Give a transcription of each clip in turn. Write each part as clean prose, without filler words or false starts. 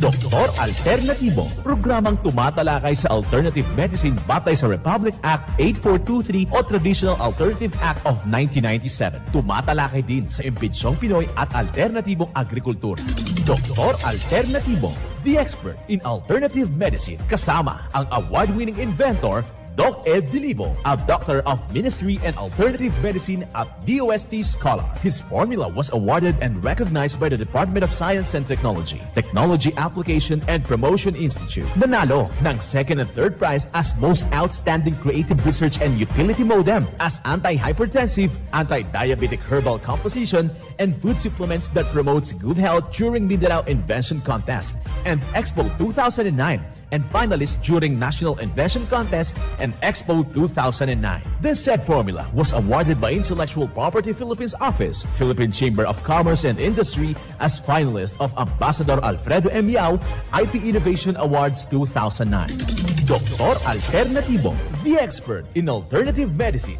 Doktor Alternatibo, programang tumatalakay sa alternative medicine batay sa Republic Act 8423 o Traditional Alternative Act of 1997. Tumatalakay din sa imbitsyong Pinoy at alternatibong agrikultura. Doktor Alternatibo, the expert in alternative medicine, kasama ang award-winning inventor Doc Ed Dilibo, a doctor of ministry and alternative medicine at DOST Scholar. His formula was awarded and recognized by the Department of Science and Technology, Technology Application and Promotion Institute. Nanalo ng second and third prize as Most Outstanding Creative Research and Utility Modem, as anti-hypertensive, anti-diabetic herbal composition, and food supplements that promotes good health during Mindanao Invention Contest and Expo 2009, and finalist during National Invention Contest and Expo 2009. This said formula was awarded by Intellectual Property Philippines Office, Philippine Chamber of Commerce and Industry as finalist of Ambassador Alfredo M. Yao IP Innovation Awards 2009. Doktor Alternatibo, the expert in alternative medicine.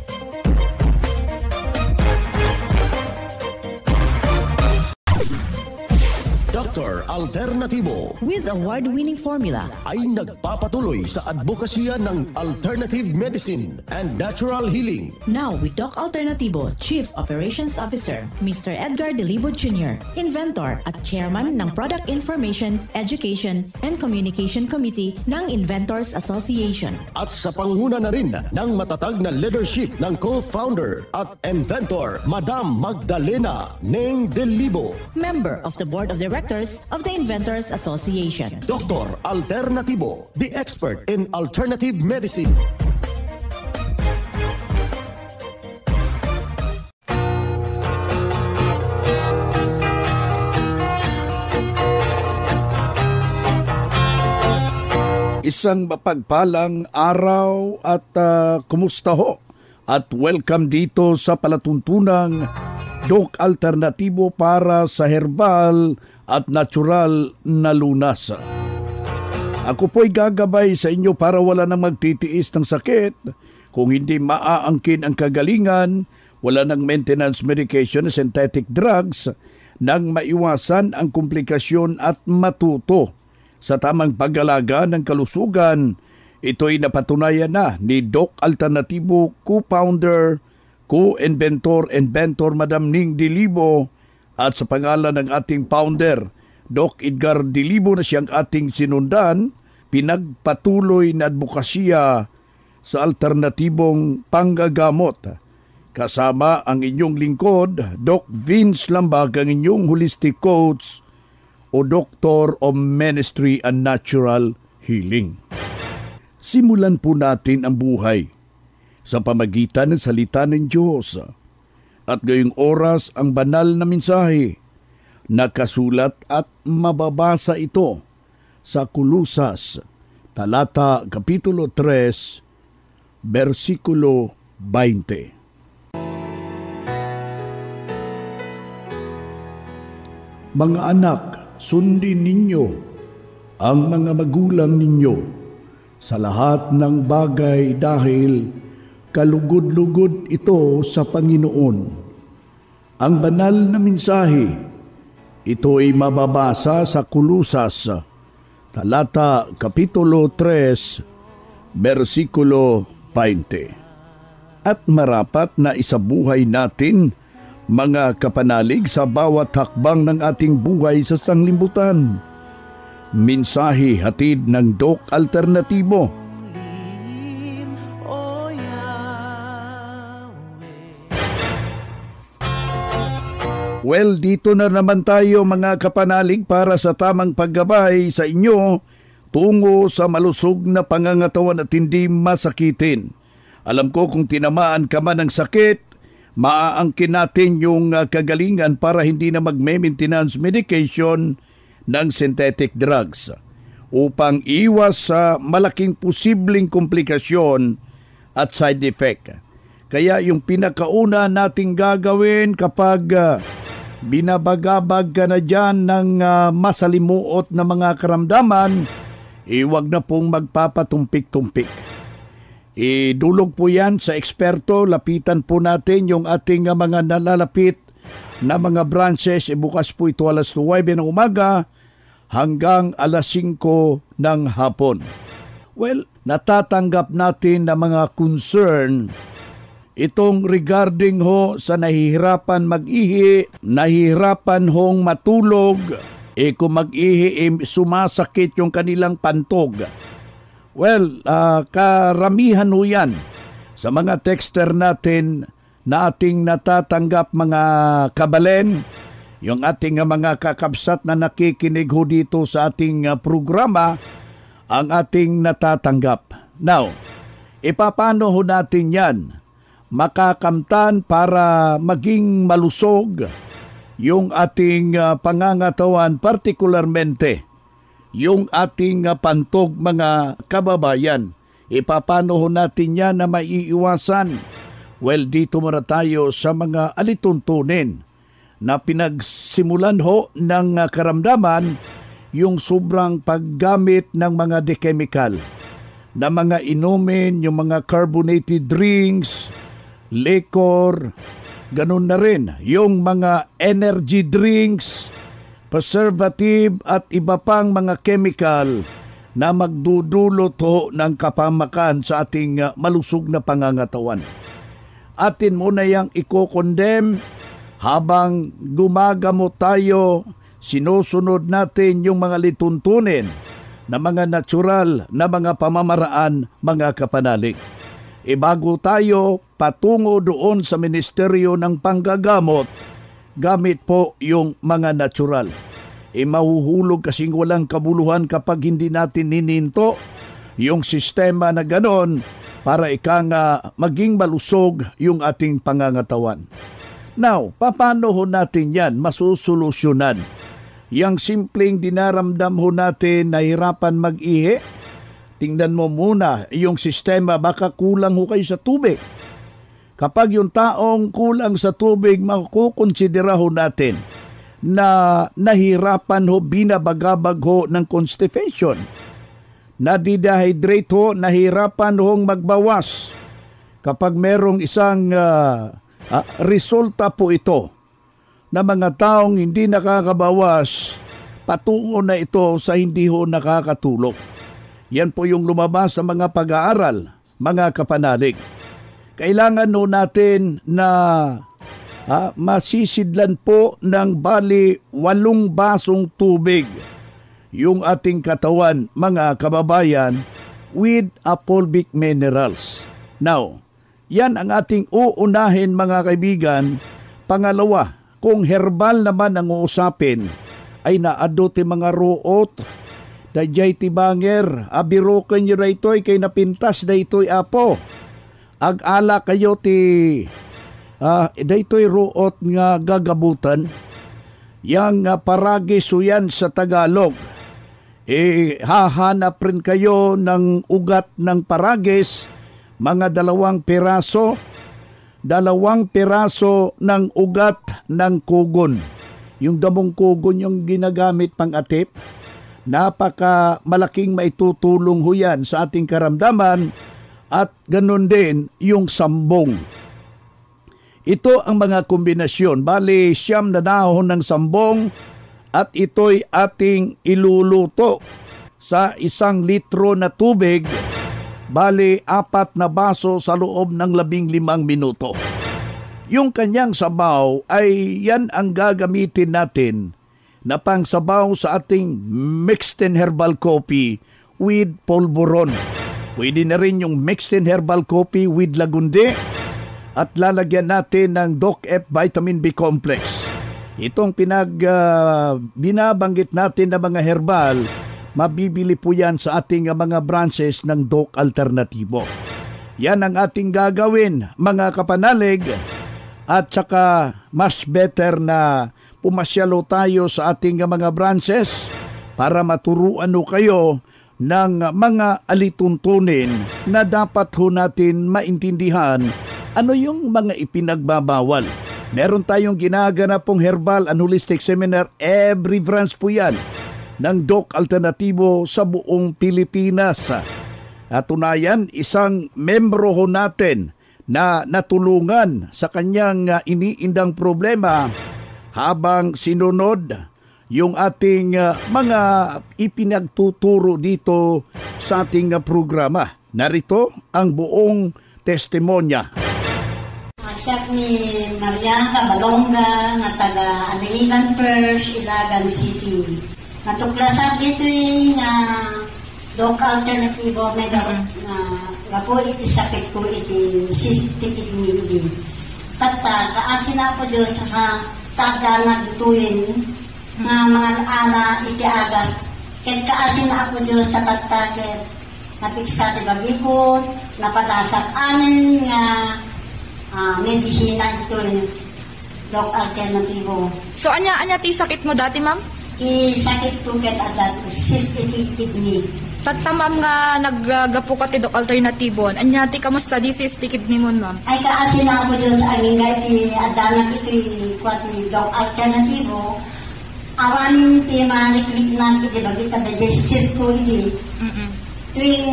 Dr. Alternatibo with award-winning formula ay nagpapatuloy sa advokasya ng alternative medicine and natural healing. Now with Doc Alternatibo, Chief Operations Officer, Mr. Edgar Dilibo Jr., Inventor at Chairman ng Product Information, Education and Communication Committee ng Inventors Association. At sa panguna na rin ng matatag na leadership ng co-founder at inventor, Madam Magdalena Neng Dilibo, Member of the Board of Directors of the Inventors Association. Dr. Alternatibo, the expert in alternative medicine. Isang mapagpalang araw at kumusta ho? At welcome dito sa palatuntunang Doc Alternatibo para sa herbal at natural na lunas. Ako po'y gagabay sa inyo para wala nang magtitiis ng sakit. Kung hindi maaangkin ang kagalingan, wala nang maintenance medication, synthetic drugs, nang maiwasan ang komplikasyon at matuto sa tamang pag-alaga ng kalusugan. Ito'y napatunayan na ni Doc Alternatibo, co-founder, co-inventor, Madam Ning Dilibo, at sa pangalan ng ating founder, Doc Edgar Dilibo na siyang ating sinundan, pinagpatuloy na advokasya sa alternatibong panggagamot. Kasama ang inyong lingkod, Doc Vince Lambag, ang inyong holistic coach o Doctor of Ministry and Natural Healing. Simulan po natin ang buhay sa pamagitan ng salita ng Diyos. At ngayong oras ang banal na mensahe, nakasulat at mababasa ito sa Kulusas, talata kapitulo 3, versikulo 20. Mga anak, sundin ninyo ang mga magulang ninyo sa lahat ng bagay dahil kalugod-lugod ito sa Panginoon. Ang banal na mensahe, ito ay mababasa sa Kulusas, talata kapitulo 3, versikulo 20. At marapat na isabuhay natin mga kapanalig sa bawat hakbang ng ating buhay sa sanglibutan. Mensahe hatid ng Doc Alternatibo. Well, dito na naman tayo mga kapanalig para sa tamang paggabay sa inyo tungo sa malusog na pangangatawan at hindi masakitin. Alam ko kung tinamaan ka man ng sakit, maaangkin natin yung kagalingan para hindi na mag-maintenance medication ng synthetic drugs upang iwas sa malaking posibleng komplikasyon at side effect. Kaya yung pinakauna nating gagawin kapag binabagabag ka na dyan ng masalimuot na mga karamdaman, huwag na pong magpapatumpik-tumpik. Idulog po yan sa eksperto, lapitan po natin yung ating mga nalalapit na mga branches. Bukas po ito alas 9 ng umaga hanggang alas 5 ng hapon. Well, natatanggap natin na mga concern itong regarding ho sa nahihirapan mag-ihi, nahihirapan hong matulog, kung mag-ihi sumasakit yung kanilang pantog. Well, karamihan ho yan sa mga texter natin na ating natatanggap mga kabalen, yung ating mga kakabsat na nakikinig ho dito sa ating programa, ang ating natatanggap. Now, ipapano ho natin yan makakamtan para maging malusog yung ating pangangatawan, partikularmente yung ating pantog, mga kababayan. Ipapano ho natin yan na maiiwasan? Well, dito muna tayo sa mga alituntunin na pinagsimulan ho ng karamdaman, yung sobrang paggamit ng mga de-chemical na mga inumin, yung mga carbonated drinks, liquor, ganun na rin yung mga energy drinks, preservative at iba pang mga chemical na magdudulot ho ng kapamakan sa ating malusog na pangangatawan. Atin muna yang i-condemn habang gumagamot tayo, sinusunod natin yung mga lituntunin na mga natural na mga pamamaraan, mga kapanalig. Bago tayo patungo doon sa Ministeryo ng Panggagamot, gamit po yung mga natural. Mahuhulog kasing walang kabuluhan kapag hindi natin nininto yung sistema na ganon para maging malusog yung ating pangangatawan. Now, paano ho natin yan masusolusyonan? Yang simpleng dinaramdam ho natin, nahirapan mag-ihi, tingnan mo muna yung sistema, baka kulang ho kayo sa tubig. Kapag yung taong kulang sa tubig, makukonsidera ho natin na nahirapan ho, binabagabag ho ng constipation. Nadidehydrate ho, nahirapan hong magbawas. Kapag merong isang resulta po ito na mga taong hindi nakakabawas, patungo na ito sa hindi ho nakakatulog. Yan po yung lumabas sa mga pag-aaral, mga kapanalig. Kailangan ho natin na masisidlan po ng bali 8 basong tubig yung ating katawan, mga kababayan, with fulvic minerals. Now, yan ang ating uunahin, mga kaibigan. Pangalawa, kung herbal naman ang uusapin, ay naado ti mga ruot, dayjay ti banger, abiroken nyo daytoy kay napintas daytoy apo. Ag-ala kayo ti daytoy ruot nga gagabutan, yang paragis yan sa Tagalog. Hahanap rin kayo ng ugat ng paragis, mga 2 piraso, 2 piraso ng ugat ng kugon. Yung damong kugon yung ginagamit pang atip, napaka malaking maitutulong ho yan sa ating karamdaman, at ganun din yung sambong. Ito ang mga kombinasyon. Bali, 9 na dahon ng sambong at ito'y ating iluluto sa 1 litro na tubig. Bali, 4 na baso sa loob ng 15 minuto. Yung kanyang sabaw ay yan ang gagamitin natin na pang sabaw sa ating mixed in herbal coffee with polvoron. Pwede na rin yung mixed in herbal coffee with lagundi at lalagyan natin ng Doc F Vitamin B Complex. Itong binabanggit natin na mga herbal, mabibili po yan sa ating mga branches ng Doc Alternatibo. Yan ang ating gagawin, mga kapanalig, at saka mas better na pumasyalo tayo sa ating mga branches para maturuan ho kayo ng mga alituntunin na dapat ho natin maintindihan ano yung mga ipinagbabawal. Meron tayong ginaganap pong herbal and holistic seminar, every branch po yan ng Doc Alternatibo sa buong Pilipinas. At tunayan, isang membro ho natin na natulungan sa kanyang iniindang problema habang sinunod yung ating mga ipinagtuturo dito sa ating programa. Narito ang buong testimonya. Siya ni Maria Cabalonga, nga taga Anilan First, Ilagan City. Natuklasan dito nga Doc Alternativo, may nga po iti sakit ko iti cystic kidney. Kata, kaasin ako Diyos, taga nagtuin nga mga ala iti agas. Kaya kaasin ako Diyos, tatatagit. Napiksa ti bagikon, napadasak amin nga medisina ito Doc Alternativo. So, anya ti sakit mo dati, ma'am? Ti sakit ko ket adat cystic kidney. Tatamam nga naggapo ka ti Doc Alternativo. Anya ti kamusta di cystic kidney mo, ma'am? Ay kaasin ako Diyos aming nga ti adanak iti kwati Doc Alternativo. Awanin ti maliklik na iti bagit ka digestis ko iti. Tuwing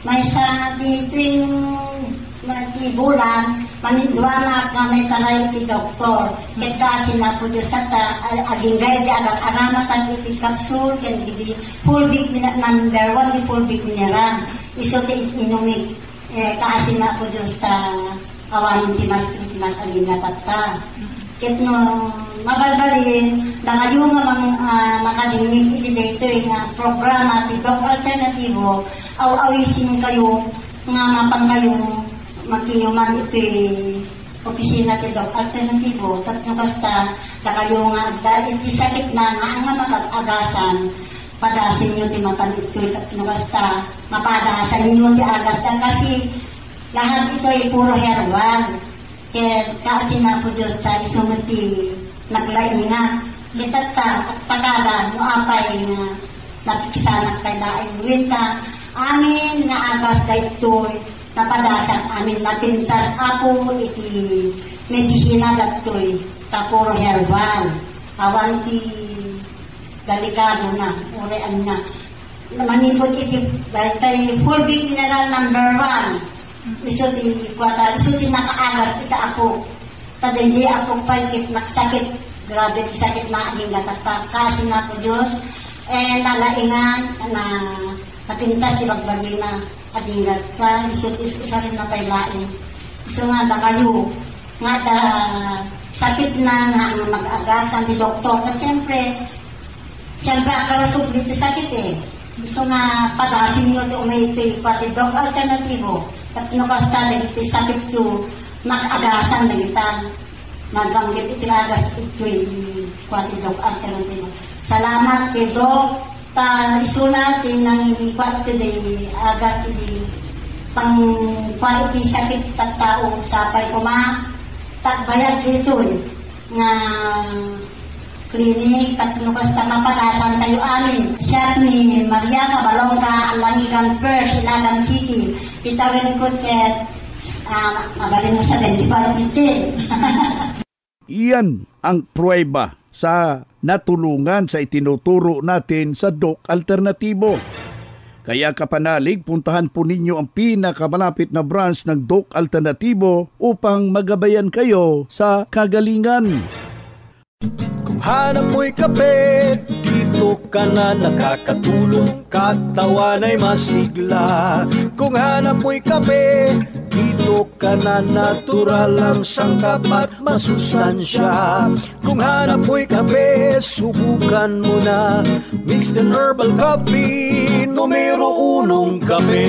may sa tuwing bulan, manindwana na may taray ti doktor. Kaya kasi na po Diyos at aging gaya di agat-aramat ang iti kapsul, kaya di full big number 1, di full big mineral. Iso ti inumik. Kasi na po Diyos ta awanin ti matritmat aging natata. Kaya no, mabalbalin, na ngayon nga makadinig iti dito yung programa ti Doc Alternativo, aw-awisin kayo, nga mapang kayo, magkinuman ito opisina ti Doc Alternativo, tatno basta na kayo nga dahil iti sakit na nga makag-agasan, padasin nyo ti matan ito, tatno basta mapadasan ninyo ti agas, kasi lahat ito ay puro herbal. Kaya kasi na po Diyos ta isunod ti naglainga. Kita ta at tagada no apay nga napiksanak kay daing winta. Amin nga agas da ito'y napadasan amin napintas ako iti medisina dato'y tapuro herbal. Awan ti delikado na, urean na. Manipot iti dahil tayo full big mineral number 1. Iso di nakaagas ita ako. Taday di ako paikit nagsakit. Grabe ti sakit na aging gatata. Kasi na po Diyos. Nalaingan na napintas di bagbagi na aging gatata. Iso rin na pailain. Iso nga da kayo. Nga da sakit na nga mag-agasan di doktor. Na siyempre akarasog dito sakit eh. Iso nga padasin nyo di umayitoy pati Doc Alternativo. At nakasta na iti sakit to mag-agasan na kita. Magbanggit iti agas ito'y kwati Doc Alternativo. Salamat kay Doc. Iso natin nang inikwat ito di agas iti pang kwati sakit at tao sapay kuma. Bayad dito nga klinik at basta mapadasan tayo amin. Siya ni Maria Cabalonga, Langigan First, Ilagan City. Itawin ko ket magaling mo sa 25 minutes. Iyan ang pruweba sa natulungan sa itinuturo natin sa Doc Alternativo. Kaya kapanalig, puntahan po ninyo ang pinakamalapit na branch ng Doc Alternativo upang magabayan kayo sa kagalingan. Kung hanap mo'y kape, dito ka na nakakatulong, katawan ay masigla. Kung hanap mo'y kape, dito ka na natural ang sangkap at masustansya. Kung hanap mo'y kape, subukan mo na mixed and herbal coffee, numero 1 kape.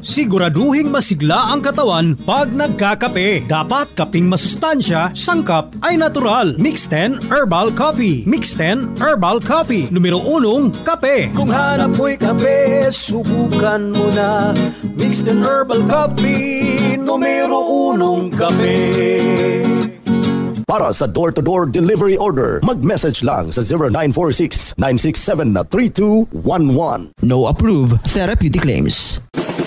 Siguraduhing masigla ang katawan pag nagkakape. Dapat kaping masustansya, sangkap ay natural. Mixed 10 Herbal Coffee. Mixed 10 Herbal Coffee. Numero 1, kape. Kung hanap mo'y kape, subukan mo na Mixed 10 Herbal Coffee. Numero 1, kape. Para sa door-to-door delivery order, mag-message lang sa 0946-967-3211. No approved therapeutic claims.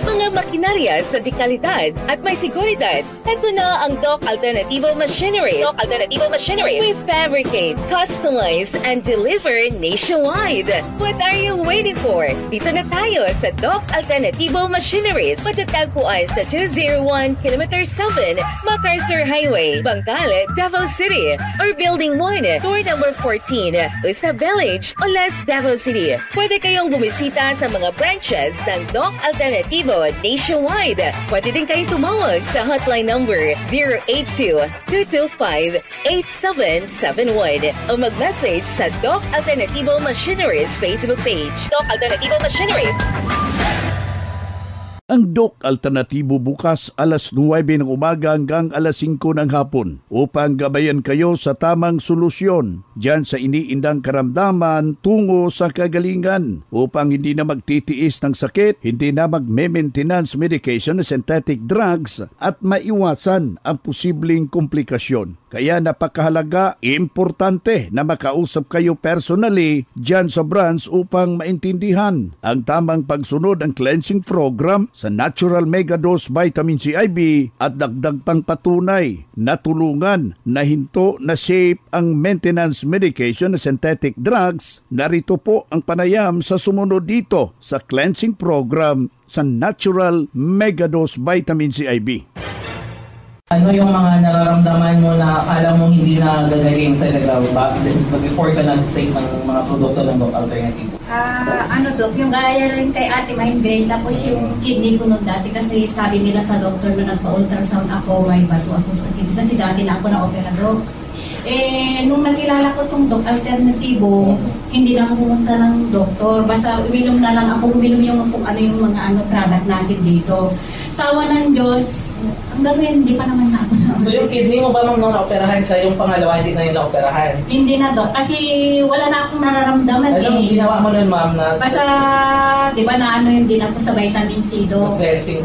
mga makinarias na dekalidad at may seguridad. Ito na ang Doc Alternativo Machineries. Doc Alternativo Machineries. We fabricate, customize, and deliver nationwide. What are you waiting for? Dito na tayo sa Doc Alternativo Machineries. Matatagpuan sa 201 Km 7 MacArthur Highway, Bangkal, Davao City. Or Building 1, Door number 14, Usa Village, Olas, Davao City. Pwede kayong bumisita sa mga branches ng Doc Alternativo nationwide. Pwede din kayong tumawag sa hotline number 082-225-8771 o mag-message sa Doc Alternativo Machineries Facebook page. Doc Alternativo Machineries. Ang Doc Alternatibo bukas alas 9 ng umaga hanggang alas 5 ng hapon upang gabayan kayo sa tamang solusyon dyan sa iniindang karamdaman tungo sa kagalingan upang hindi na magtitiis ng sakit, hindi na mag-maintenance medication na synthetic drugs at maiwasan ang posibleng komplikasyon. Kaya napakahalaga, importante na makausap kayo personally dyan sa branch upang maintindihan ang tamang pagsunod ng cleansing program sa Natural Megadose Vitamin C IV at dagdag pang patunay na tulungan na hinto na safe ang maintenance medication na synthetic drugs. Narito po ang panayam sa sumunod dito sa cleansing program sa Natural Megadose Vitamin C IV. Ano yung mga nararamdaman mo na akala mo hindi na gagaling talaga before ka nag-take ng mga produkto ng Doc Alternativo? Doc, yung gaya rin kay ate migraine, tapos yung kidney ko nung dati kasi sabi nila sa doctor na nagpa-ultrasound ako, may bato ako sa kidney kasi dati na ako na-opera, Doc. Nung nakilala ko tong Doc Alternativo, hindi na ako pumunta ng doktor. Basta uminom na lang ako, yung kung ano yung mga product natin dito. Sawa ng Diyos, hanggang ngayon, hindi pa naman ako na. So yung kidney mo ba nung na-operahan siya, yung pangalawa hindi na yung na-operahan? Hindi na, Doc, kasi wala na akong nararamdaman. Anong ginawa mo nun, ma'am? Basta, di ba na ano yung din ako sa vitamin C, Doc. Cleansing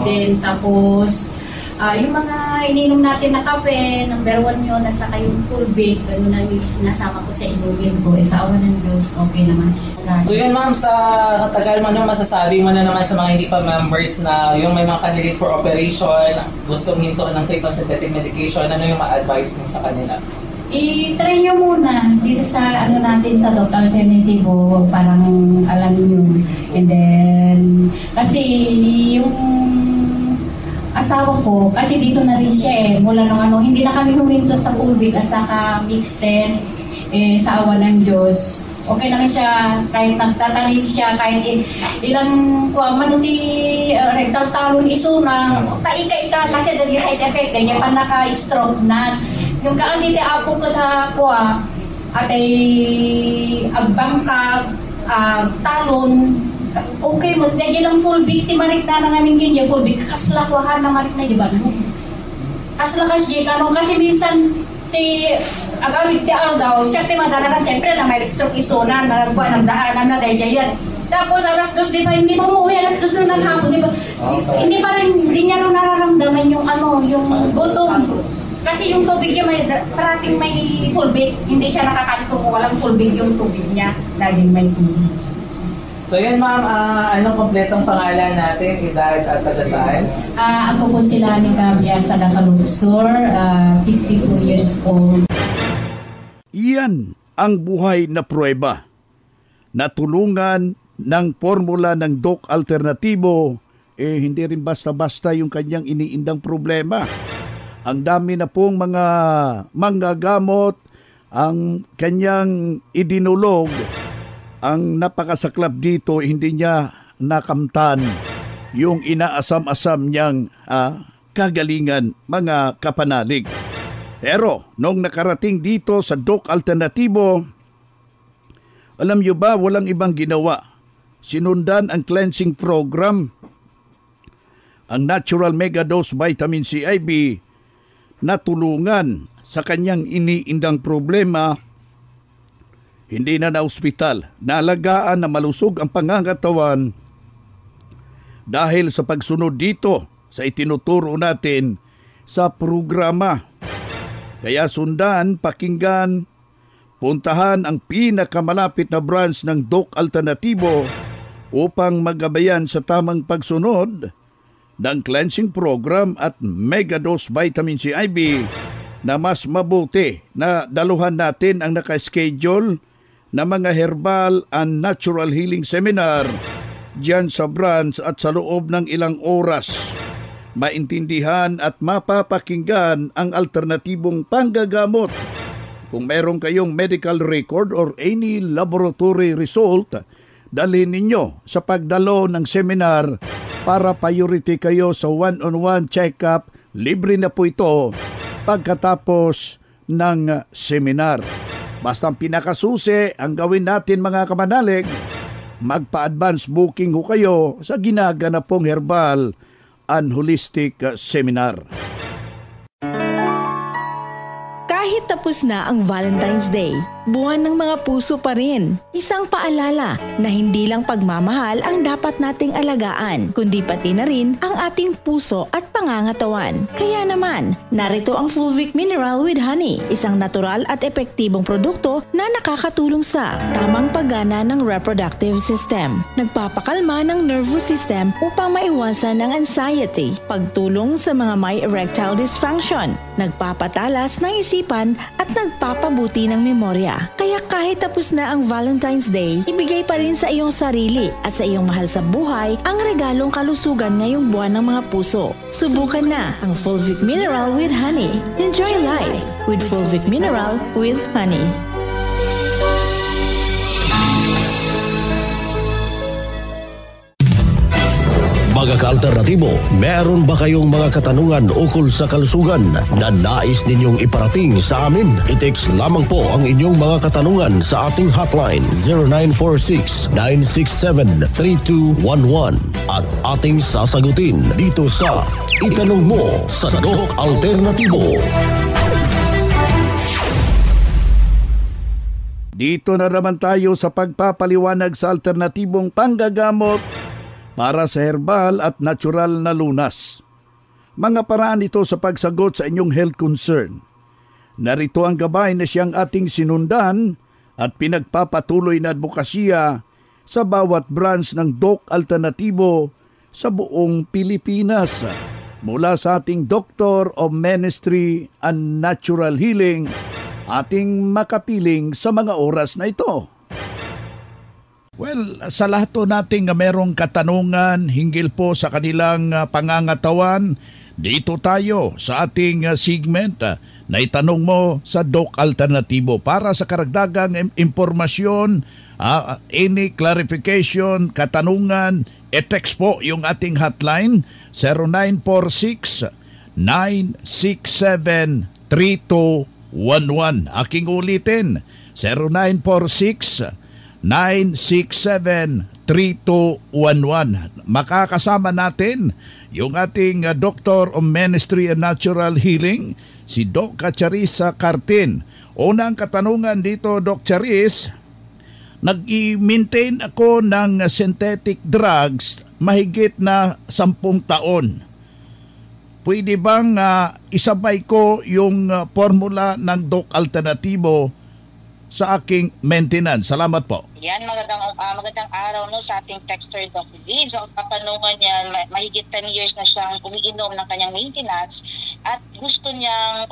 din. Tapos, yung mga ininom natin na kape, number 1 yun, nasa kayong tubig, gano'n na sinasama ko sa inumin ko. Sa awa ng Diyos, okay naman. So yun ma'am, sa katagal mo na masasabi mo na naman sa mga hindi pa members na yung may mga candidate for operation, gustong hinto ng safe and synthetic medication, ano yung ma-advise mo sa kanila? I-try nyo muna dito sa ano natin sa Doc Alternativo, parang alam nyo. And then, kasi yung asawa ko, kasi dito na rin siya mula nung ano, hindi na kami huminto sa Ulbit at saka mixed 10, sa awa ng Diyos. Okay naman siya, kahit nagtatanim siya, kahit ilang man si rectal talon isuna, paika-ika kasi dahil side effect, ganyan pa naka-stroke na. Yung kasi di apo ko at ay agbangkag, talon, okay mo, dahil lang full victim marik na namin ganyan, full victim, kaslakwahan na marik na diba? Kaslakas di kanong kasi minsan, agawid di daw, siya madalaran siyempre na may stroke isona, nagkuha ng daanan na dahil yan. Tapos alas 2 di ba, hindi pa umuwi, alas 2 na ng hapon, di ba? Hindi pa rin, hindi niya rin nararamdaman yung yung gutom. Kasi yung tubig niya, parating may fulvic, hindi siya nakakain kung walang fulvic yung tubig niya, laging may tubig. So yun ma'am, anong kompletong pangalan natin, edad at tagasaan? Ako po sila ni Gabia Sadakalusor, 52 years old. Iyan ang buhay na pruweba. Natulungan ng formula ng Doc Alternativo, hindi rin basta-basta yung kanyang iniindang problema. Ang dami na pong mga manggagamot, ang kanyang idinulog. Ang napakasaklap dito, hindi niya nakamtan yung inaasam-asam niyang kagalingan, mga kapanalig. Pero nung nakarating dito sa Doc Alternativo, alam niyo ba, walang ibang ginawa. Sinundan ang cleansing program. Ang Natural Megadose Vitamin C IV natulungan sa kanyang iniindang problema. Hindi na na-ospital, naalagaan na malusog ang pangangatawan dahil sa pagsunod dito sa itinuturo natin sa programa. Kaya sundan, pakinggan, puntahan ang pinakamalapit na branch ng Doc Alternativo upang magabayan sa tamang pagsunod ng cleansing program at megadose vitamin C IV na mas mabuti na daluhan natin ang nakaschedule na mga herbal and natural healing seminar diyan sa branch at sa loob ng ilang oras. Maintindihan at mapapakinggan ang alternatibong panggagamot. Kung meron kayong medical record or any laboratory result, dalhin ninyo sa pagdalo ng seminar para priority kayo sa one-on-one check-up. Libre na po ito pagkatapos ng seminar. Basta ang pinakasusi ang gawin natin mga kamanalig, magpa-advance booking ho kayo sa ginaganap pong herbal and holistic seminar. Kahit tapos na ang Valentine's Day, buwan ng mga puso pa rin. Isang paalala na hindi lang pagmamahal ang dapat nating alagaan, kundi pati na rin ang ating puso at pangangatawan. Kaya naman, narito ang Fulvic Mineral with Honey, isang natural at epektibong produkto na nakakatulong sa tamang paggana ng reproductive system, nagpapakalma ng nervous system upang maiwasan ang anxiety, pagtulong sa mga may erectile dysfunction, nagpapatalas ng isipan at nagpapabuti ng memorya. Kaya kahit tapos na ang Valentine's Day, ibigay pa rin sa iyong sarili at sa iyong mahal sa buhay ang regalong kalusugan ngayong buwan ng mga puso. Subukan na ang Fulvic Mineral with Honey. Enjoy life with Fulvic Mineral with Honey. Mga ka-alternatibo, meron ba kayong mga katanungan ukol sa kalusugan na nais ninyong iparating sa amin? I-text lamang po ang inyong mga katanungan sa ating hotline 0946-967-3211 at ating sasagutin dito sa Itanong Mo sa Doc Alternatibo. Dito na naman tayo sa pagpapaliwanag sa alternatibong panggagamot para sa herbal at natural na lunas. Mga paraan ito sa pagsagot sa inyong health concern. Narito ang gabay na siyang ating sinundan at pinagpapatuloy na advokasya sa bawat branch ng Doc Alternatibo sa buong Pilipinas. Mula sa ating Doctor of Ministry and Natural Healing, ating makapiling sa mga oras na ito. Well, sa lahat po nating merong katanungan hinggil po sa kanilang pangangatawan, dito tayo sa ating segment na itanong mo sa Doc Alternatibo. Para sa karagdagang impormasyon, any clarification, katanungan, e-text po yung ating hotline 0946-967-3211. Aking ulitin, 0946-967-3211. Makakasama natin yung ating Doctor of Ministry and Natural Healing, si Doc Charissa Cartin. Unang katanungan dito, Doc Charis, nag-i-maintain ako ng synthetic drugs mahigit na 10 taon. Pwede bang isabay ko yung formula ng Doc Alternatibo sa aking maintenance? Salamat po. Yan, magandang araw no sa ating texter Dr. B. So ang katanungan niyan, mahigit 10 years na siyang umiinom ng kanyang maintenance at gusto niyang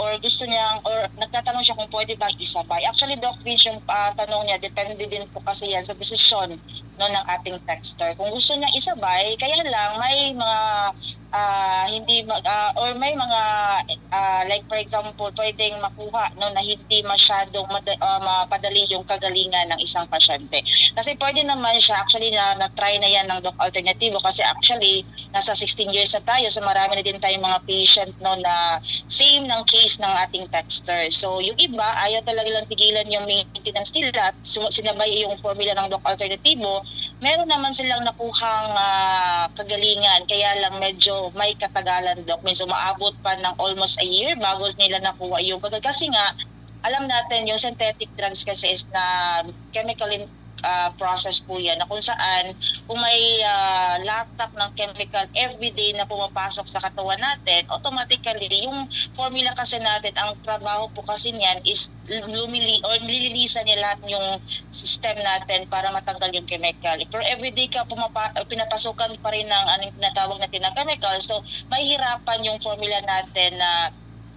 nagtatanong siya kung pwede bang isabay. Actually, Doc Vince, yung tanong niya, depende din po kasi yan sa desisyon no ng ating texter. Kung gusto niya isabay, kaya lang may mga may mga like for example, pwedeng makuha no na hindi masyadong mapadali yung kagalingan ng isang pasyente. Kasi pwede naman siya, actually na-try na yan ng Doc Alternativo kasi actually nasa 16 years na tayo, so marami na din tayong mga patient no na same ng case ng ating texter. So yung iba, ayaw talaga lang tigilan yung maintenance nila at sinabay yung formula ng Doc Alternativo. Meron naman silang nakuhang kagalingan, kaya lang medyo may katagalan, Doc. Means umaabot pa ng almost a year bago nila nakuha yung kasi nga, alam natin yung synthetic drugs kasi is na process po yan na kung saan kung may latak ng chemical everyday na pumapasok sa katawan natin, automatically yung formula kasi natin, ang trabaho po kasi niyan is nililinisan niya lahat yung system natin para matanggal yung chemical. Pero everyday ka pinapasukan pa rin ng anong tinatawag natin na chemical, so mahihirapan yung formula natin na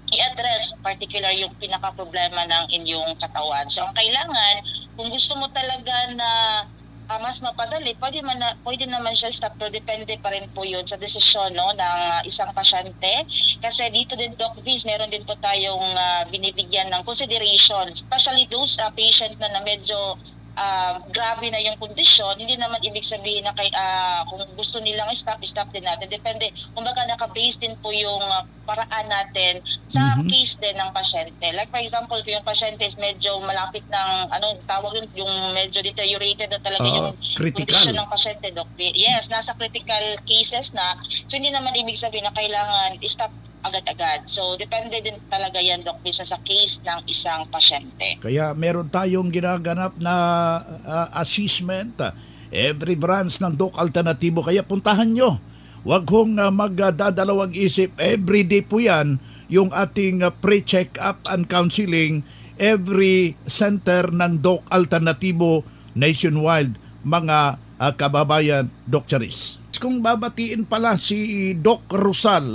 i-address particular yung pinaka-problema ng inyong katawan. So ang kailangan, kung gusto mo talaga na mas mapadali, pwede naman siya stop, pero depende pa rin po yun sa desisyon ng isang pasyente. Kasi dito din, Doc Vince, meron din po tayong binibigyan ng consideration, especially those patient na medyo grabe na yung kondisyon. Hindi naman ibig sabihin na kung gusto nilang stop din natin. Depende, kumbaga naka-base din po yung paraan natin sa case din ng pasyente. Like for example, kung yung pasyente is medyo malapit ng, tawag yung medyo deteriorated na talaga yung kondisyon ng pasyente, Doc. Yes, nasa critical cases na. So hindi naman ibig sabihin na kailangan stop agad-agad. So, depende din talaga yan, Doc, sa case ng isang pasyente. Kaya meron tayong ginaganap na assessment every branch ng Doc Alternatibo. Kaya puntahan nyo. Huwag hong magdadalawang isip. Everyday po yan yung ating pre-check-up and counseling every center ng Doc Alternatibo nationwide, mga kababayan, Doc Charis. Kung babatiin pala si Doc Rosal,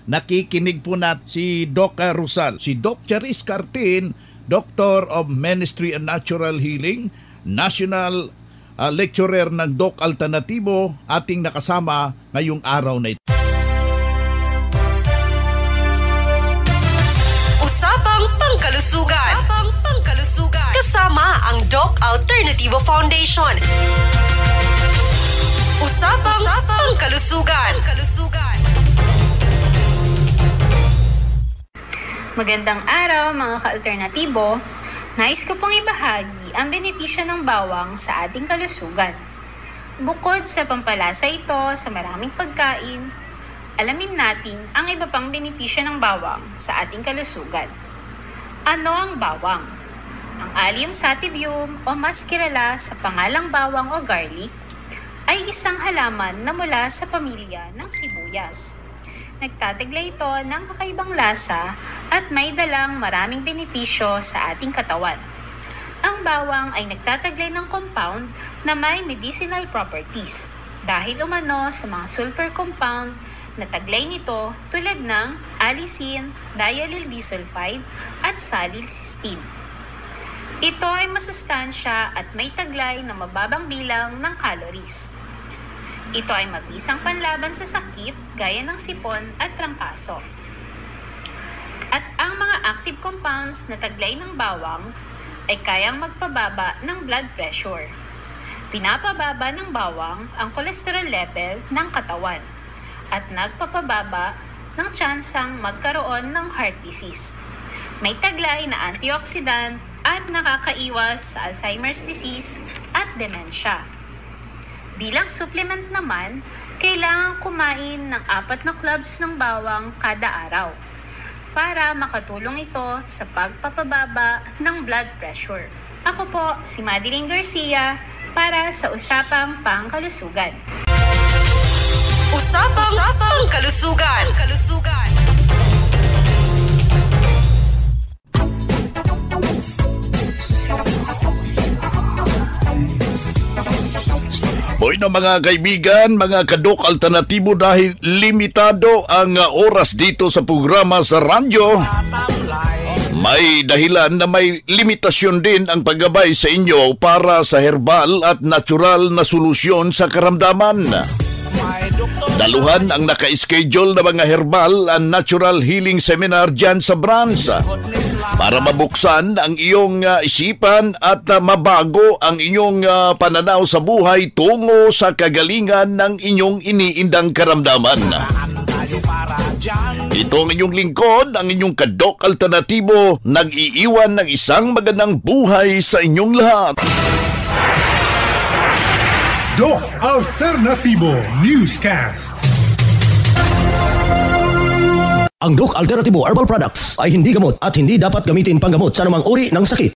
nakikinig po natin si Doc Rosal. Si Doc Charis Cartin, Doctor of Ministry and Natural Healing, National Lecturer ng Doc Alternatibo, ating nakasama ngayong araw na ito. Usapang Pangkalusugan. Kasama ang Doc Alternativo Foundation. Usapang Pangkalusugan. Magandang araw mga ka-alternatibo. Nais ko pong ibahagi ang benepisyo ng bawang sa ating kalusugan. Bukod sa pampalasa ito sa maraming pagkain, alamin natin ang iba pang benepisyo ng bawang sa ating kalusugan. Ano ang bawang? Ang Allium sativum o mas kilala sa pangalang bawang o garlic ay isang halaman na mula sa pamilya ng sibuyas. Nagtataglay ito ng kakaibang lasa at may dalang maraming benepisyo sa ating katawan. Ang bawang ay nagtataglay ng compound na may medicinal properties dahil umano sa mga sulfur compound na taglay nito tulad ng allicin, diallyl disulfide at salicylene. Ito ay masustansya at may taglay na mababang bilang ng calories. Ito ay mabisang panlaban sa sakit gaya ng sipon at trangkaso. At ang mga active compounds na taglay ng bawang ay kayang magpababa ng blood pressure. Pinapababa ng bawang ang cholesterol level ng katawan at nagpapababa ng tsansang magkaroon ng heart disease. May taglay na antioxidant at nakakaiwas sa Alzheimer's disease at dementia. Bilang supplement naman, kailangan kumain ng 4 na cloves ng bawang kada araw para makatulong ito sa pagpapababa ng blood pressure. Ako po si Madeline Garcia para sa Usapang Pangkalusugan. Usapang Pangkalusugan. Boy na mga kaibigan, mga kadok alternatibo, dahil limitado ang oras dito sa programa sa radyo, may dahilan na may limitasyon din ang paggabay sa inyo para sa herbal at natural na solusyon sa karamdaman. Daluhan ang naka-schedule na mga herbal and natural healing seminar dyan sa branch para mabuksan ang iyong isipan at mabago ang inyong pananaw sa buhay tungo sa kagalingan ng inyong iniindang karamdaman. Ito ang inyong lingkod, ang inyong kadok alternatibo, nag-iiwan ng isang magandang buhay sa inyong lahat. Doc Alternativo Newscast. Ang Doc Alternativo Herbal Products ay hindi gamot at hindi dapat gamitin panggamot sa anumang uri ng sakit.